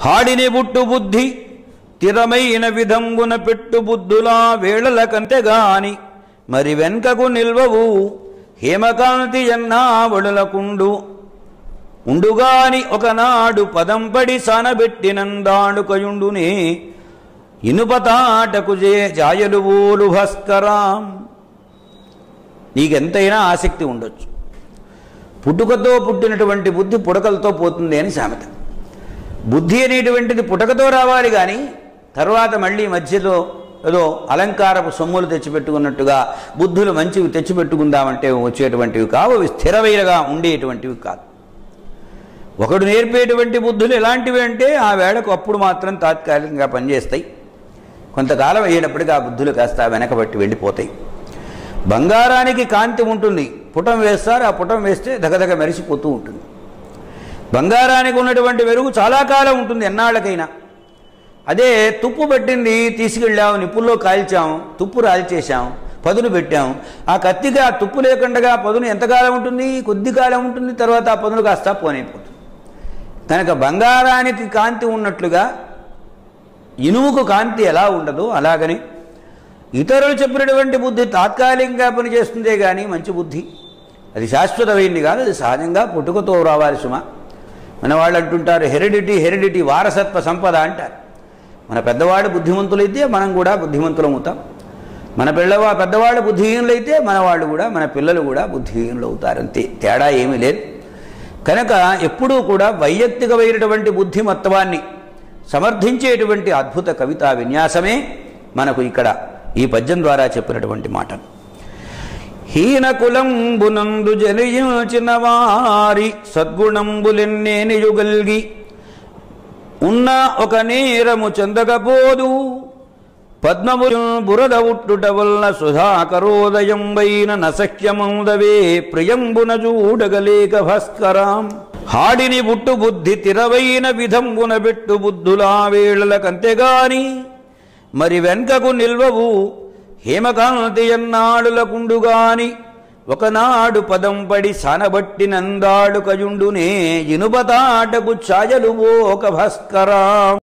హాడిని బుట్టు బుద్ధి తిరమైన విధంబున పెట్టు బుద్ధులా వేళల కంతెగాని మరి వెనుకకు నిల్వవు హేమకాంతి ఎన్నావడులకుండు ఉండుగాని ఒకనాడు పదంపడి సానబెట్టినందాడుకయుండునే ఇనుపతాటకు జాయలు ఓలు భాస్కరాం. నీకెంతైనా ఆసక్తి ఉండొచ్చు, పుట్టుకతో పుట్టినటువంటి బుద్ధి పుడకలతో పోతుంది అని సామెత. బుద్ధి అనేటువంటిది పుటకతో రావాలి కానీ తర్వాత మళ్ళీ మధ్యలో ఏదో అలంకారపు సొమ్ములు తెచ్చిపెట్టుకున్నట్టుగా బుద్ధులు మంచివి తెచ్చిపెట్టుకుందామంటే వచ్చేటువంటివి కావు. అవి స్థిరమైనగా ఉండేటువంటివి కాదు. ఒకడు నేర్పేటువంటి బుద్ధులు ఎలాంటివి అంటే ఆ వేళకు అప్పుడు మాత్రం తాత్కాలికంగా పనిచేస్తాయి. కొంతకాలం అయ్యేటప్పటికి ఆ బుద్ధులు కాస్త వెనకబట్టి వెళ్ళిపోతాయి. బంగారానికి కాంతి ఉంటుంది, పుటం వేస్తారు, ఆ పుటం వేస్తే దగదగ మెరిసిపోతూ ఉంటుంది. బంగారానికి ఉన్నటువంటి వెలుగు చాలా కాలం ఉంటుంది, ఎన్నాళ్ళకైనా. అదే తుప్పు పట్టింది, తీసుకెళ్ళాం, నిప్పుల్లో కాల్చాం, తుప్పు రాల్చేసాం, పదును పెట్టాం. ఆ కత్తిగా తుప్పు లేకుండా పదును ఎంతకాలం ఉంటుంది? కొద్ది కాలం ఉంటుంది. తర్వాత ఆ పదును కాస్త పోనైపోతుంది. కనుక బంగారానికి కాంతి ఉన్నట్లుగా ఇనుముకు కాంతి ఎలా ఉండదో అలాగని ఇతరులు చెప్పినటువంటి బుద్ధి తాత్కాలికంగా పనిచేస్తుందే కానీ మంచి బుద్ధి అది శాశ్వతమైంది కాదు. అది సహజంగా పుట్టుకతో రావాలి సుమా. మన వాళ్ళు అంటుంటారు హెరిడిటీ వారసత్వ సంపద అంటారు. మన పెద్దవాడు బుద్ధిమంతులైతే మనం కూడా బుద్ధిమంతులం అవుతాం. మన పెద్దవాళ్ళు బుద్ధిహీనులైతే మన వాళ్ళు కూడా, మన పిల్లలు కూడా బుద్ధిహీనులు అవుతారు. అంతే, తేడా ఏమీ లేదు. కనుక ఎప్పుడూ కూడా వైయక్తికమైనటువంటి బుద్ధిమత్వాన్ని సమర్థించేటువంటి అద్భుత కవితా విన్యాసమే మనకు ఇక్కడ ఈ పద్యం ద్వారా చెప్పినటువంటి మాట. హీనకులంబునందు జనించిన వారి సద్గుణంబులెన్నేనియుగల్గి ఉన్న ఒక నేరము చెందకపోదు పద్మము బురద ఉట్టుట వల్ల సుధాకరోదయం వైన నసఖ్యమందవే ప్రియంబున చూడగలేక భాస్కరాం. హాడిని బుట్టు బుద్ధి తిరవైన విధంబున పెట్టు బుద్ధులా వేళల కంతెగాని మరి వెనుకకు నిల్వవు హేమకాంతి ఎన్నాడులకుండుగాని ఒకనాడు పదం పడి సానబట్టినందాడు కయుండునే ఇనుపతాటకు ఛాయలు ఓక భాస్కరాం.